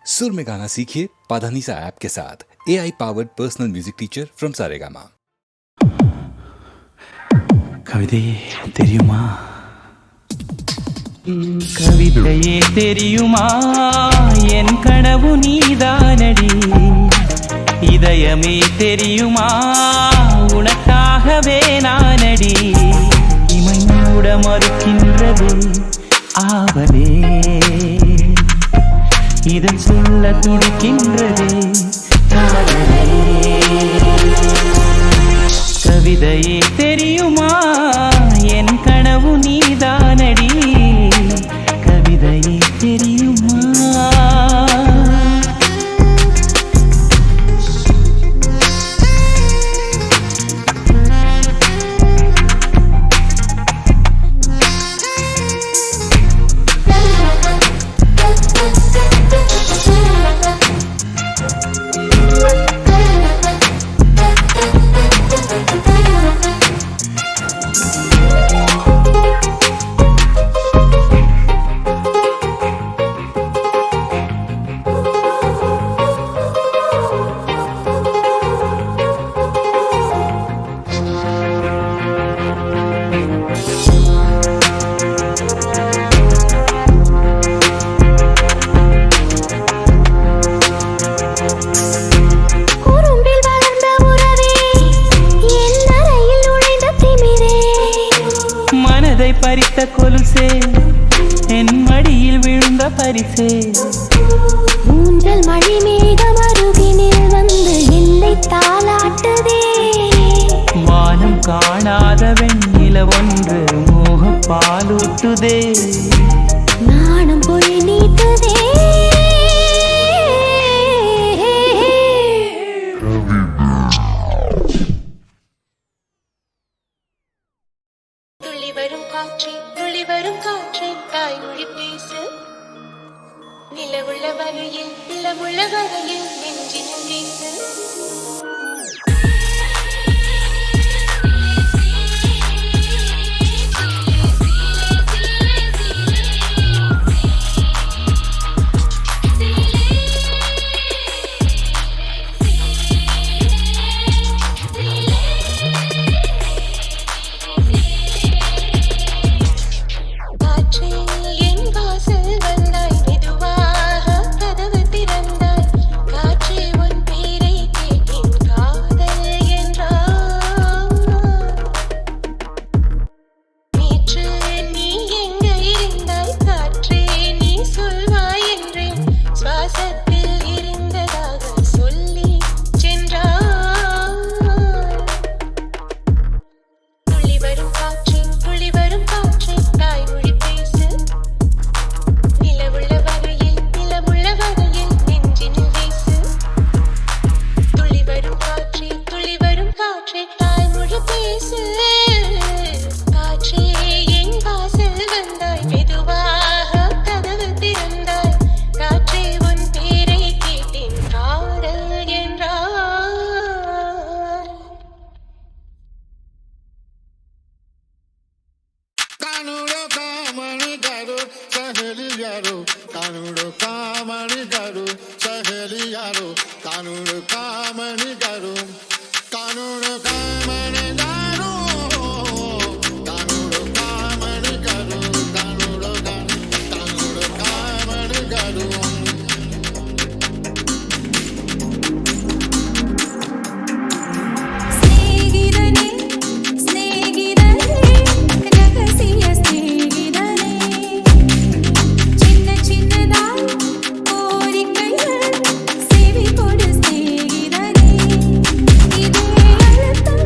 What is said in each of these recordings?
सुर में गाना सीखिए पाधानीसा ऐप के साथ AI powered personal music teacher from Saregama. கவிதையே தெரியுமா, கவிதையே தெரியுமா, என் கனவு நீதானடி. இதயமே தெரியுமா, உனக்காகவே நானடி. இமை மூட மறுக்கின்றது ஆவலே, இதன் சொல்ல துடிக்கின்றது காதலே. கவிதையே தெரியுமா, என் கனவு நீதானடி. கவிதையே தெரியுமா. பறித்த கொலுசே, என் மடியில் விழுந்த பரிசே. ஊஞ்சல் மழை மேகம் அருகினில் வந்து என்னை தாளாட்டுதே. வானம் காணாத வெண்ணில ஒன்று மோக பாலூட்டுதே. நாணம் போய் நீட்டுதே. வரும் காற்றை தாய்மொழி பேசு. நிலவுள்ள வகையில் நிலமுள்ள வகையில் நெஞ்சினில் வீசு. இதே அழுத்தம்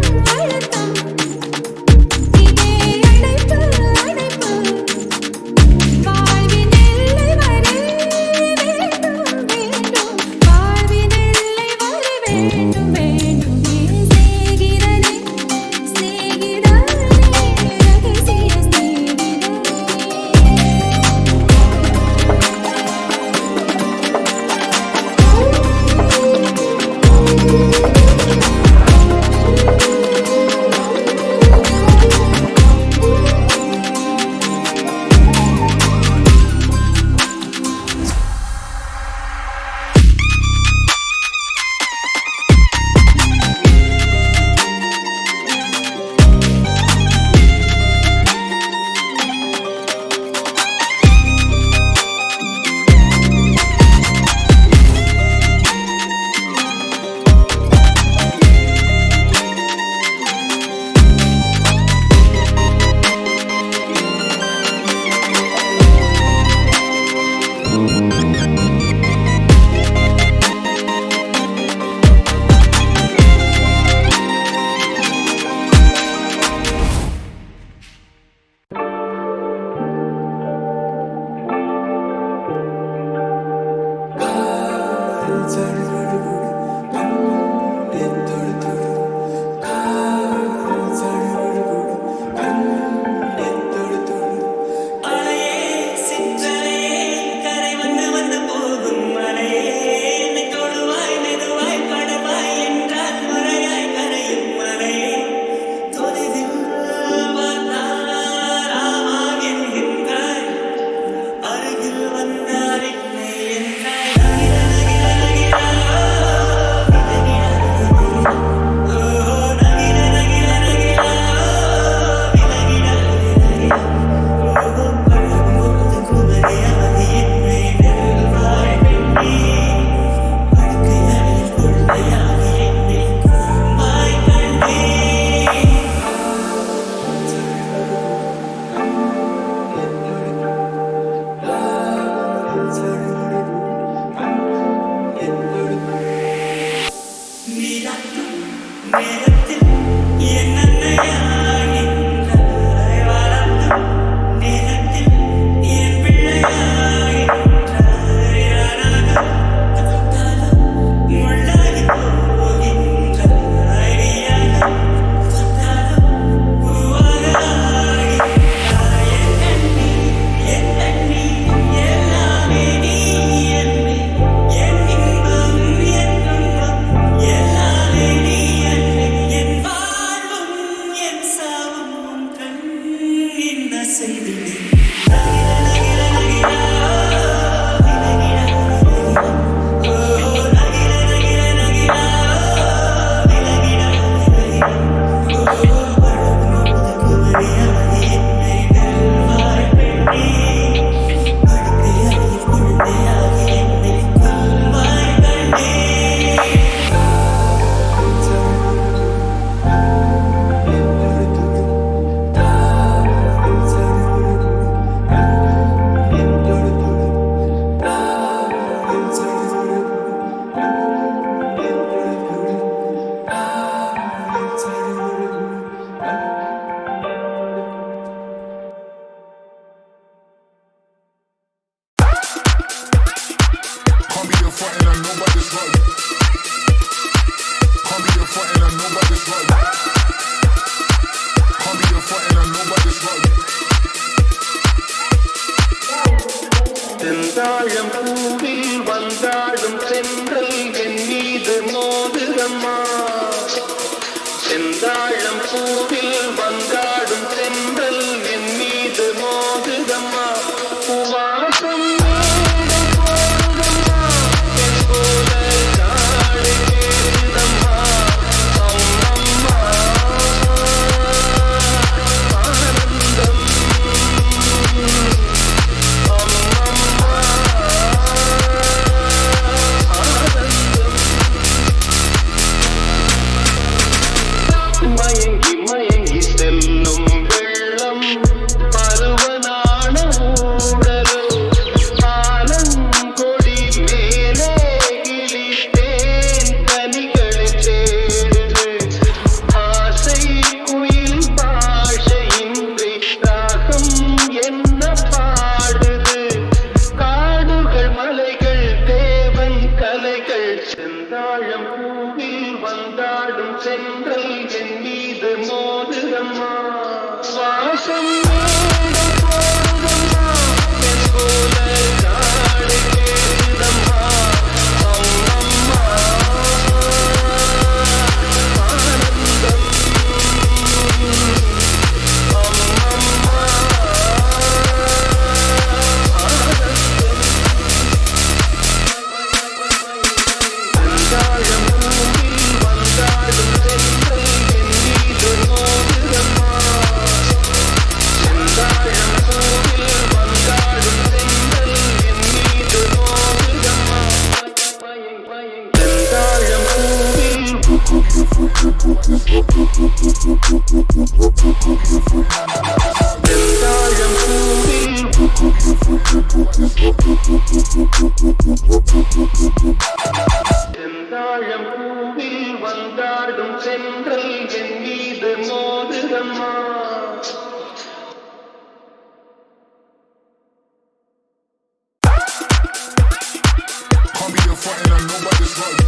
frontin', I know about this right.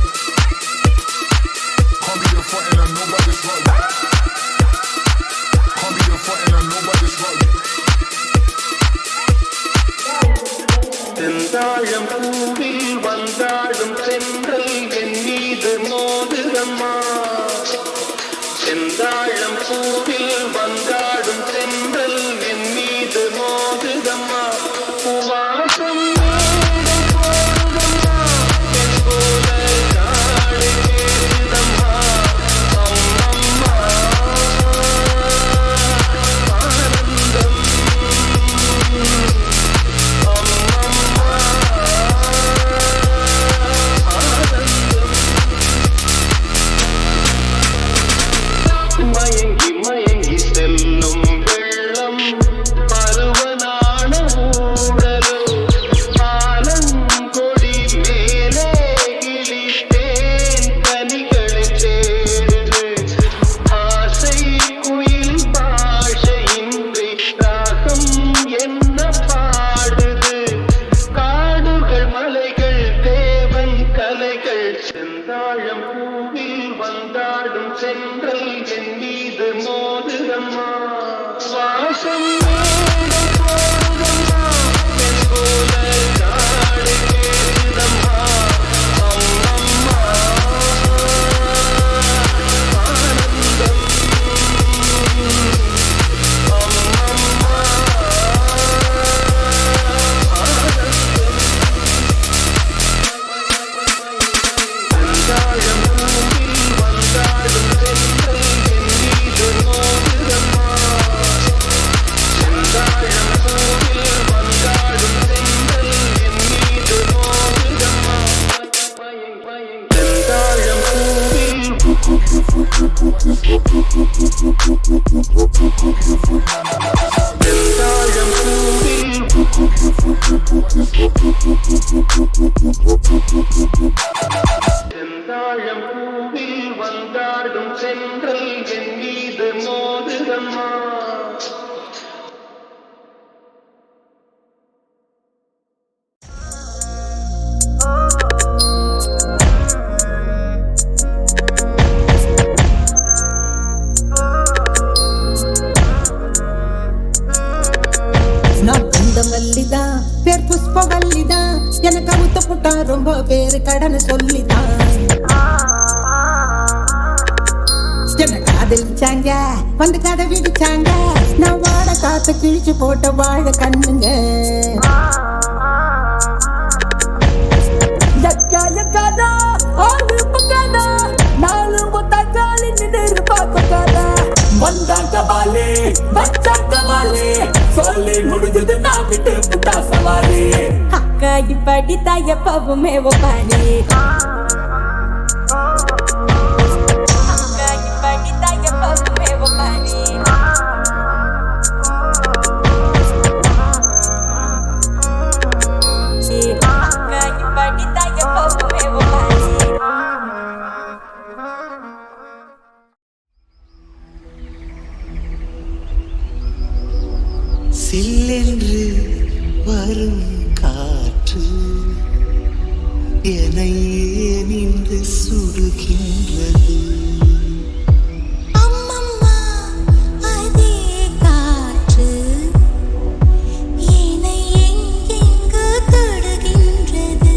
Can't be the frontin', I know about this right. Can't be the frontin', I know about this right. செந்தாழம் பூவில் வந்தாடும் சென்றல் என் மீது மோதுதம்மா செந்தாழம் பூவில் வந்தாடும் சென்றல் என் மீது மோதுதம்மா வாசம் மேடம் போடுதம்மா என் போல காடு கேடுதம்மா அம்மம்மா ஆனந்தம் மயங்கி மயங்கி செல்லும் வெள்ளம் பருவனான ஊடலோ ஆலங்கொடி மேலே கிளித்தேன் கனிகளை சேருது ஆசை குயில் பாஷையின்றி ராகம் என்ன பாடுது காடுகள் மலைகள் தேவன் கலைகள் செந்தாழம் பூவில் வந்தாடும் சென்றல் என் மீது மோதுதம்மா வாசம் மேடம் போடுதம்மா என் போல காடு கேடுதம்மா அம்மம்மா ஆனந்தம் அம்மம்மா ஆனந்தம் செந்தாழம் பூவில் வந்தாடும் சென்றல் என் மீது மோதுதம்மா செந்தாழம் பூவில் வந்தாடும் சென்றல் என் மீது மோதுதம்மா செந்தாழம் பூவில் செந்தாழம் பூவில் செந்தாழம் பூவில் வந்தாடும் சென்றல் என் மீது மோதுதம்மா நான் அந்த மல்லிதான் பேர் புஷ்பவல்லிதான் எனக்கு அவுத்த புட்டா ரொம்ப பேரு கடனை சொல்லிதான் என்ன காதலிச்சாங்க வந்து கதை விதிச்சாங்க நான் வாழ காத்த கிழிச்சு போட்ட வாழ கண்ணுங்க எக்காத ஆளு பக்காத நாலு ஒத்தாக்காலி நின்று பார்க்காத வந்தாங்க வாலே வச்சாங்க வாலே சொல்லி முடிஞ்சது நான் விட்டு புட்டா சவாரி அக்கா இப்படி தாய பவுமே ஒப்பாரி அக்கா இப்படி தாய பவுமே ஒப்பாரி அக்கா இப்படி தாய பவுமே ஒப்பாரி சில்லென்று வரும் காற்று என்னையே நின்று சுடுகின்றது அம்மம்மா அதே காற்று என்னை எங்கெங்கு தொடுகின்றது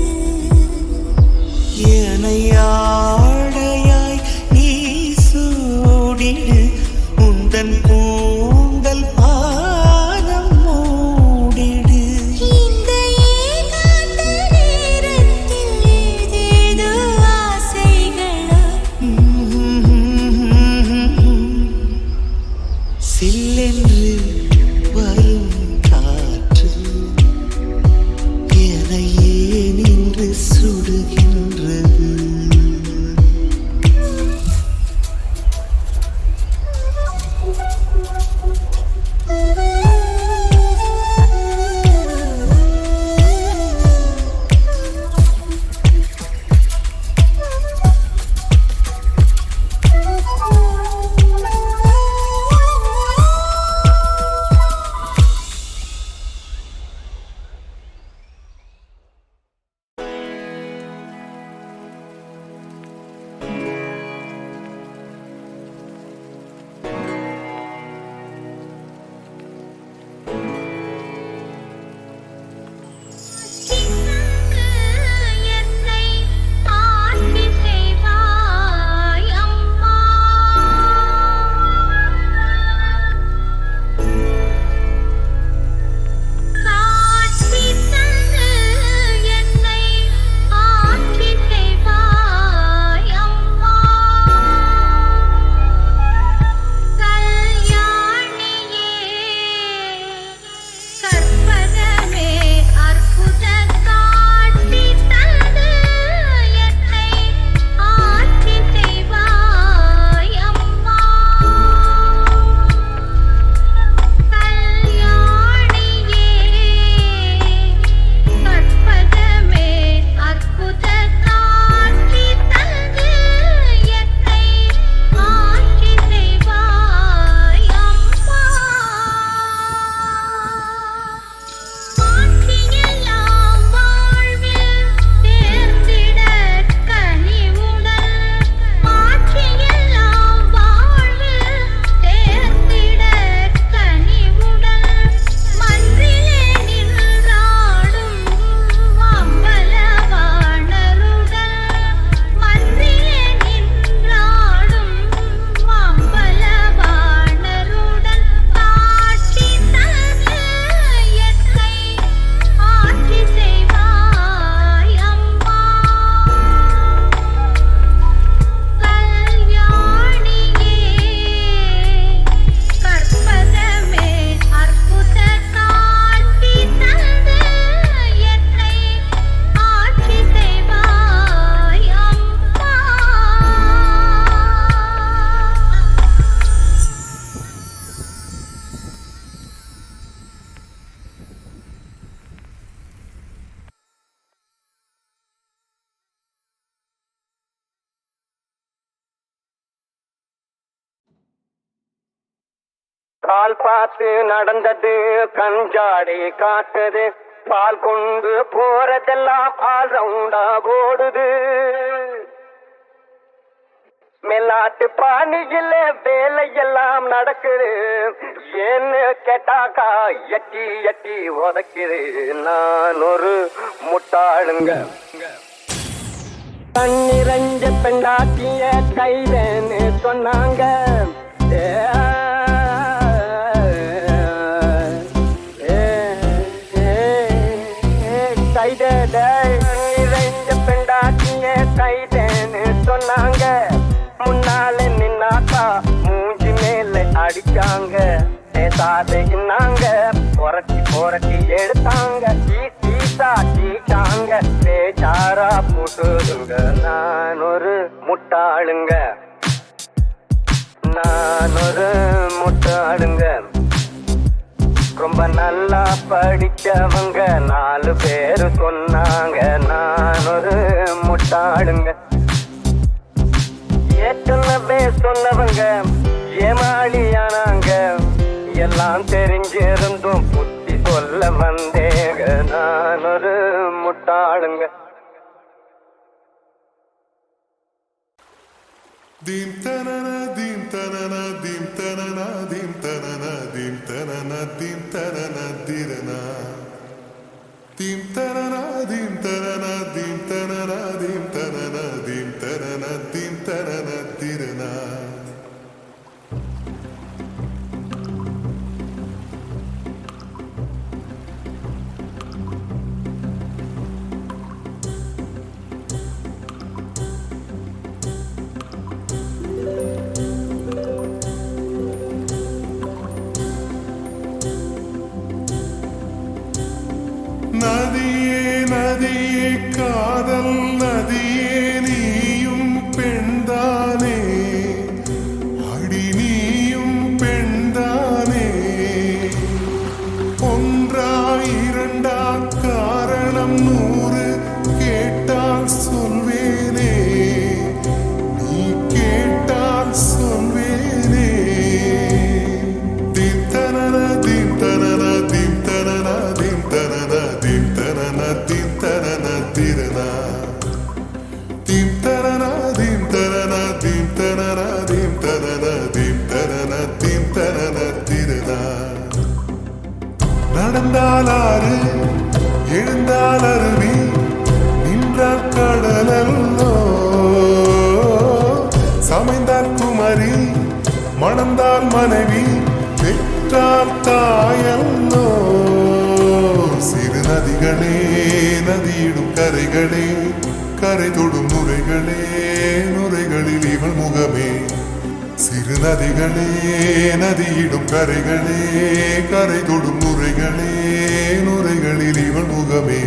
என்னை ஆடையாய் நீ சூடிடு உந்தன் பூந்தல் பாதம் மூடிடு இந்த ஏகாந்த நேரத்தில் ஏதேதோ ஆசைகளோ கால் பார்த்து நடந்தது கஞ்சாடி காட்டுது பால் கொண்டு போறதெல்லாம் ஆல் ரவுண்டா ஓடுது மேலாட்டு பாணியில வேலையெல்லாம் நடக்குது ஏன்னு கேட்டாக்கா எட்டி எட்டி உதைக்குது நான் ஒரு முட்டாளுங்க தன்னிரஞ்ச பெண்டாட்டிய கைதேன்னு சொன்னாங்க தன்னிரஞ்ச பெண்டாட்டிய கைதேன்னு சொன்னாங்க முன்னால நின்னாக்கா மூஞ்சி மேல அடிச்சாங்க பேசாதேன்னாங்க புரட்டி புரட்டி எடுத்தாங்க சீசாங்க பேச்சாரா போட்டுதுங்க நான் ஒரு முட்டாளுங்க நான் ஒரு முட்டாளுங்க ரொம்ப நல்லா படிச்சவங்க 4 பேரு சொன்னாங்க நான் ஒரு முட்டாளுங்க ஏற்கனவே சொன்னவங்க ஏமாளியானாங்க எல்லாம் தெரிஞ்சிருந்தும் புத்தி சொல்ல வந்தேங்க நான் ஒரு முட்டாளுங்க Dim tanana dim tanana dim tanana dim tanana dim tanana dim tanana dirana dim tanana dim tanana dim tanana dim tanana dim tanana dim tanana dirana நதியே நதியே காதல் நதியே நீயும் பெண்தானே அடி நீயும் பெண்தானே ஒன்றா இரண்டா காரணம் 100 கேட்டால் சொல்வேனே நீ கேட்டால் சொல்வேனே திம் தனன திம் தனன திம் தனன திம் தனன திம் தனன திம் தனன திரனா திம் தனன திம் தனன திம் தனன திம் தனன திம் தனன திம் தனன திரனா நடந்தால் ஆறு எழுந்தால் அருவி நின்றால் கடலல்லோ சமைந்தால் குமரி மணந்தால் மனைவி பெற்றால் தாயல்லோ சிறு நதிகளே நதியிடும் கரைகளே கரை தொடும் நுரைகளே நுரைகளில் இவள் முகமே சிறு நதிகளே நதியிடும் கரைகளே கரை தொடும் நுரைகளே நுரைகளில் இவள் முகமே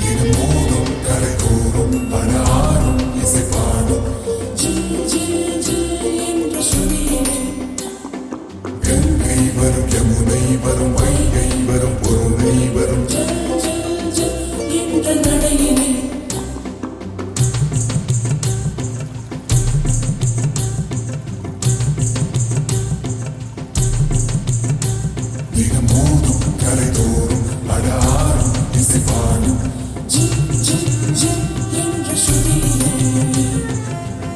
தினமோதும் கரை தோறும் பணாரும் இசைப்பாடும் கங்கை வரும் யமுனை வரும் வைகை வரும் பொருளை வரும் தினமோதும் கரை தோறும் அடாரும் இசைப்பாடும்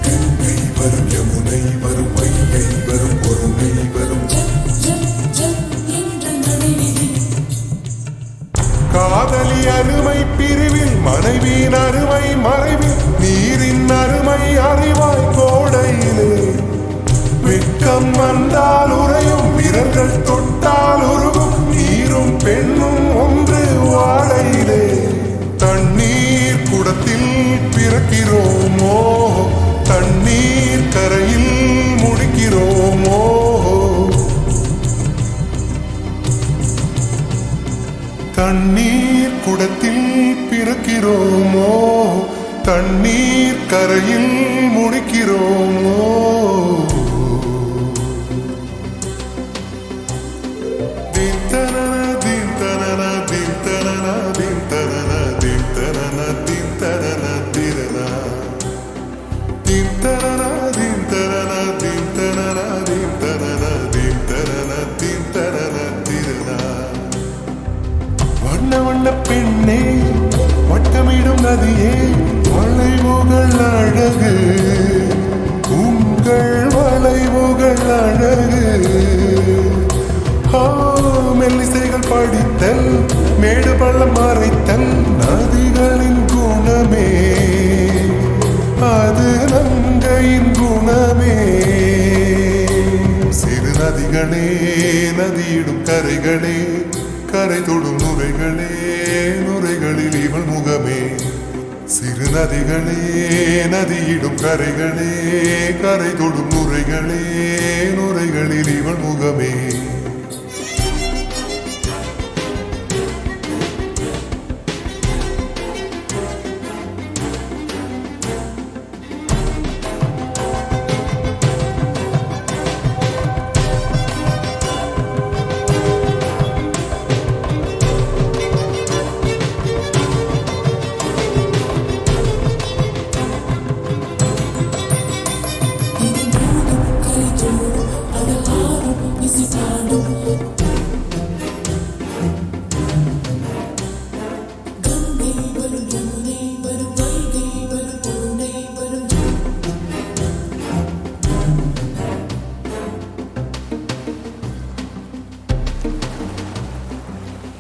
கங்கை வரும் யமுனை வரும் வைகை வரும் பொருளை வரும் காதலி அருமை பிரிவில் மனைவியின் அருமை மறைவில் நீரின் அருமை அறிவாய் கோடையிலே வெட்கம் வந்தால் உறையும் விரல்கள் தொட்டால் உருகும் நீரும் பெண்ணும் ஒன்று வாழையிலே தண்ணீர் குடத்தில் பிறக்கிறோமோ தண்ணீர் கரையில் முடிக்கிறோமோ தண்ணீர் குடத்தில் பிறக்கிறோமோ தண்ணீர் கரையில் முடிக்கிறோமோ திம் தனன திம் தனன திம் தனன திம் தனன திம் தனன திம் தனன திரனா வண்ண பெண்ணே வட்டமிடும் நதியே வளைவுகள் அழகு உங்கள் வளைவுகள் அழகு மெல்லிசைகள் படித்தல் மேடு பள்ளம் மறைத்தல் நதிகளின் குணமே அது நங்கையின் குணமே சிறு நதிகளே நதியிடும் கரைகளே கரை தொடும் நுரைகளே நுரைகளில் இவள் முகமே சிறு நதிகளே நதியிடும் கரைகளே கரை தொடும் நுரைகளே நுரைகளில் இவள் முகமே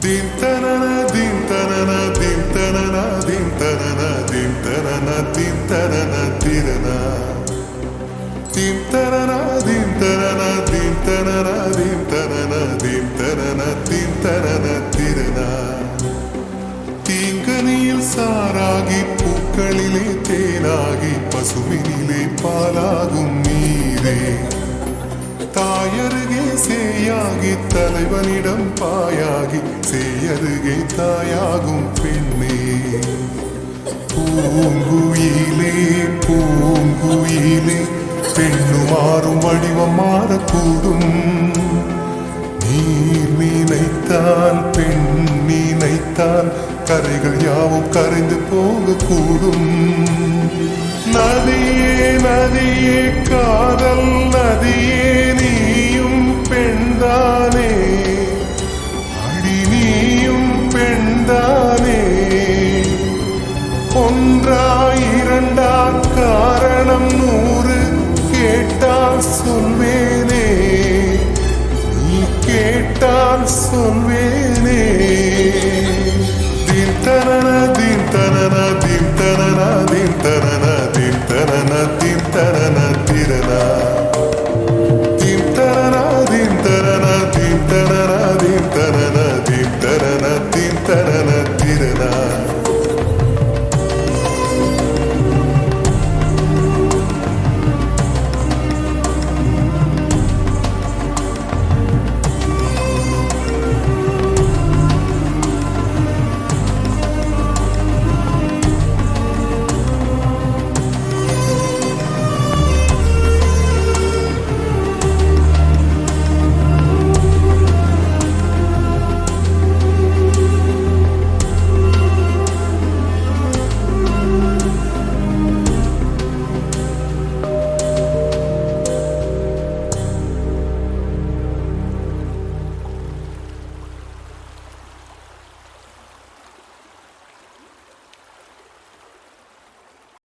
Dim tanana dim tanana dim tanana dim tanana dim tanana dim tanana tirana dim tanana dim tanana dim tanana dim tanana dim tanana dim tanana tirana தீங்கனியில் சாராகி பூக்களிலே தேனாகி பசுவினிலே பாலாகும் நீரே தாயருகே சேயாகி தலைவனிடம் பாயாகி சேயருகே தாயாகும் பெண்ணே பூங்குயிலே பூங்குயிலே பெண்ணுமாறும் வடிவம் மாறக்கூடும் நீர் நினைத்தால் பெண் நினைத்தால் கரைகள் யாவும் கரைந்து போகக்கூடும் நதியே நதியே காதல் நதியே நீயும் பெண்தானே